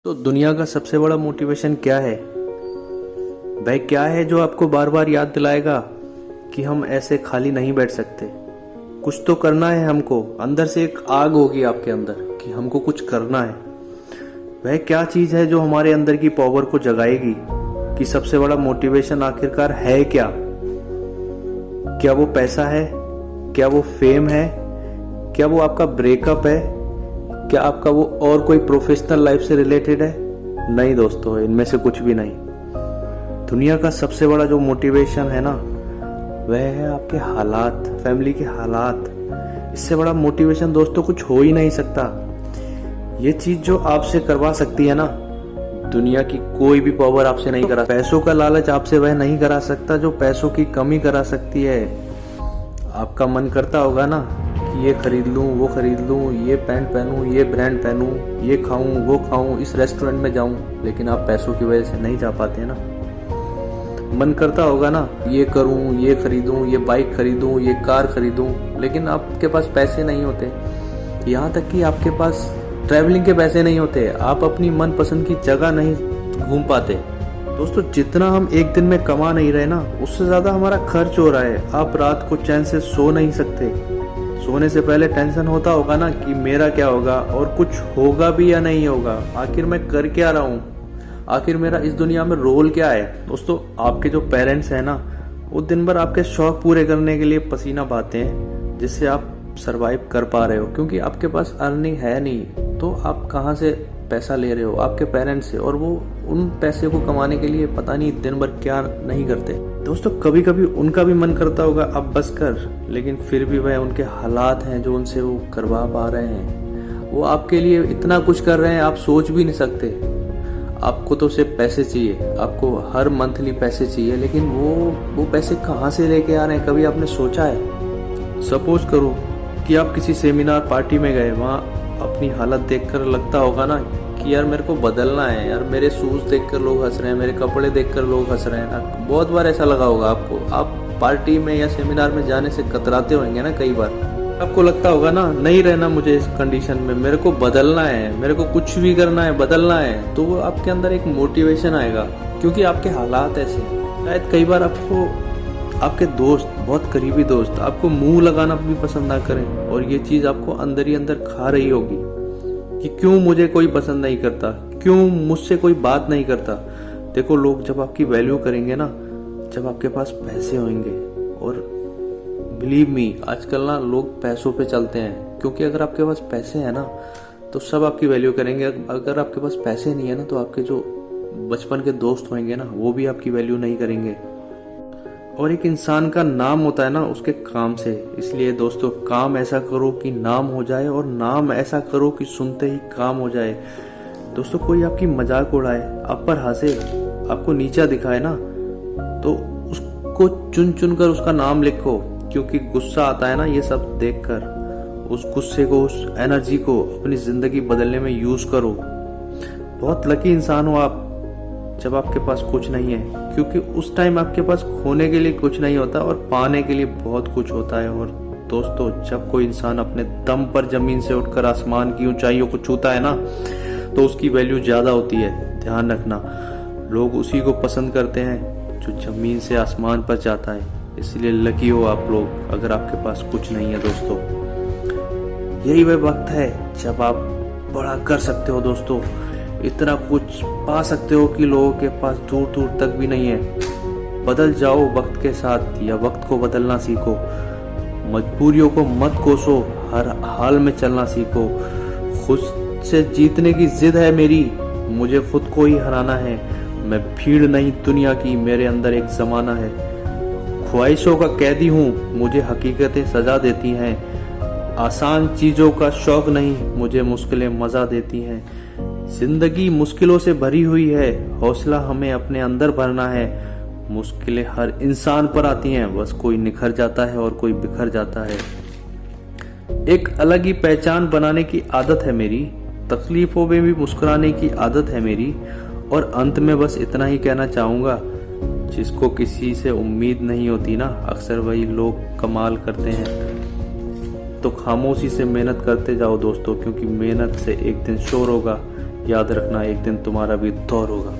तो दुनिया का सबसे बड़ा मोटिवेशन क्या है? वह क्या है जो आपको बार बार याद दिलाएगा कि हम ऐसे खाली नहीं बैठ सकते। कुछ तो करना है हमको। अंदर से एक आग होगी आपके अंदर कि हमको कुछ करना है। वह क्या चीज है जो हमारे अंदर की पावर को जगाएगी कि सबसे बड़ा मोटिवेशन आखिरकार है क्या? क्या वो पैसा है? क्या वो फेम है? क्या वो आपका ब्रेकअप है? क्या आपका वो और कोई प्रोफेशनल लाइफ से रिलेटेड है? नहीं दोस्तों, इनमें से कुछ भी नहीं। दुनिया का सबसे बड़ा जो मोटिवेशन है ना, वह है आपके हालात, फैमिली के हालात। इससे बड़ा मोटिवेशन दोस्तों कुछ हो ही नहीं सकता। ये चीज जो आपसे करवा सकती है ना, दुनिया की कोई भी पावर आपसे नहीं करा। पैसों का लालच आपसे वह नहीं करा सकता जो पैसों की कमी करा सकती है। आपका मन करता होगा ना कि ये खरीद लूं, वो खरीद लूं, ये पैंट पहनूं, ये ब्रांड पहनूं, ये खाऊं, वो खाऊं, इस रेस्टोरेंट में जाऊं, लेकिन आप पैसों की वजह से नहीं जा पाते ना। मन करता होगा ना ये करूं, ये खरीदूं, ये बाइक खरीदूं, ये कार खरीदूं, लेकिन आपके पास पैसे नहीं होते। यहाँ तक कि आपके पास ट्रैवलिंग के पैसे नहीं होते। आप अपनी मनपसंद की जगह नहीं घूम पाते। दोस्तों, जितना हम एक दिन में कमा नहीं रहे ना, उससे ज्यादा हमारा खर्च हो रहा है। आप रात को चैन से सो नहीं सकते। सोने से पहले टेंशन होता होगा ना कि मेरा क्या होगा और कुछ होगा भी या नहीं होगा। आखिर मैं कर क्या रहा हूँ? आखिर मेरा इस दुनिया में रोल क्या है? दोस्तों, आपके जो पेरेंट्स हैं ना, वो दिन भर आपके शौक पूरे करने के लिए पसीना बहाते हैं, जिससे आप सरवाइव कर पा रहे हो। क्योंकि आपके पास अर्निंग है नहीं, तो आप कहाँ से पैसा ले रहे हो? आपके पेरेंट्स से। और वो उन पैसे को कमाने के लिए पता नहीं दिन भर क्या नहीं करते। दोस्तों, कभी कभी उनका भी मन करता होगा अब बस कर, लेकिन फिर भी वह उनके हालात हैं जो उनसे वो करवा पा रहे हैं। वो आपके लिए इतना कुछ कर रहे हैं, आप सोच भी नहीं सकते। आपको तो सिर्फ पैसे चाहिए, आपको हर मंथली पैसे चाहिए, लेकिन वो पैसे कहाँ से लेके आ रहे हैं? कभी आपने सोचा है? सपोज करो कि आप किसी सेमिनार पार्टी में गए, वहाँ अपनी हालत देखकर लगता होगा ना कि यार मेरे को बदलना है, यार मेरे शूज देखकर लोग हंस रहे हैं, मेरे कपड़े देखकर लोग हंस रहे हैं ना। बहुत बार ऐसा लगा होगा आपको। आप पार्टी में या सेमिनार में जाने से कतराते होंगे ना कई बार। आपको लगता होगा ना, नहीं रहना मुझे इस कंडीशन में, मेरे को बदलना है, मेरे को कुछ भी करना है, बदलना है। तो वो आपके अंदर एक मोटिवेशन आएगा, क्योंकि आपके हालात ऐसे। शायद कई बार आपको आपके दोस्त, बहुत करीबी दोस्त, आपको मुंह लगाना भी पसंद ना करें, और ये चीज आपको अंदर ही अंदर खा रही होगी कि क्यों मुझे कोई पसंद नहीं करता, क्यों मुझसे कोई बात नहीं करता। देखो, लोग जब आपकी वैल्यू करेंगे ना, जब आपके पास पैसे होंगे। और बिलीव मी, आजकल ना लोग पैसों पे चलते हैं, क्योंकि अगर आपके पास पैसे हैं ना तो सब आपकी वैल्यू करेंगे। अगर आपके पास पैसे नहीं है ना, तो आपके जो बचपन के दोस्त होंगे ना, वो भी आपकी वैल्यू नहीं करेंगे। और एक इंसान का नाम होता है ना उसके काम से। इसलिए दोस्तों, काम ऐसा करो कि नाम हो जाए, और नाम ऐसा करो कि सुनते ही काम हो जाए। दोस्तों, कोई आपकी मजाक उड़ाए, आप पर हंसे, आपको नीचा दिखाए ना, तो उसको चुन चुन कर उसका नाम लिखो, क्योंकि गुस्सा आता है ना ये सब देखकर। उस गुस्से को, उस एनर्जी को अपनी जिंदगी बदलने में यूज करो। बहुत लकी इंसान हो आप जब आपके पास कुछ नहीं है, क्योंकि उस टाइम आपके पास खोने के लिए कुछ नहीं होता और पाने के लिए बहुत कुछ होता है। और दोस्तों, जब कोई इंसान अपने दम पर जमीन से उठकर आसमान की ऊंचाइयों को छूता है ना, तो उसकी वैल्यू ज्यादा होती है। ध्यान रखना, लोग उसी को पसंद करते हैं जो जमीन से आसमान पर जाता है। इसलिए लकी हो आप लोग अगर आपके पास कुछ नहीं है। दोस्तों, यही वह वक्त है जब आप बड़ा कर सकते हो। दोस्तों, इतना कुछ पा सकते हो कि लोगों के पास दूर दूर तक भी नहीं है। बदल जाओ वक्त के साथ, या वक्त को बदलना सीखो। मजबूरियों को मत कोसो, हर हाल में चलना सीखो। खुद से जीतने की जिद है मेरी, मुझे खुद को ही हराना है। मैं भीड़ नहीं दुनिया की, मेरे अंदर एक जमाना है। ख्वाहिशों का कैदी हूँ, मुझे हकीकतें सजा देती हैं। आसान चीजों का शौक नहीं, मुझे मुश्किलें मजा देती हैं। जिंदगी मुश्किलों से भरी हुई है, हौसला हमें अपने अंदर भरना है। मुश्किलें हर इंसान पर आती हैं, बस कोई निखर जाता है और कोई बिखर जाता है। एक अलग ही पहचान बनाने की आदत है मेरी, तकलीफों में भी मुस्कुराने की आदत है मेरी। और अंत में बस इतना ही कहना चाहूंगा, जिसको किसी से उम्मीद नहीं होती ना, अक्सर वही लोग कमाल करते हैं। तो खामोशी से मेहनत करते जाओ दोस्तों, क्योंकि मेहनत से एक दिन शोर होगा याद रखना, एक दिन तुम्हारा भी दौर होगा।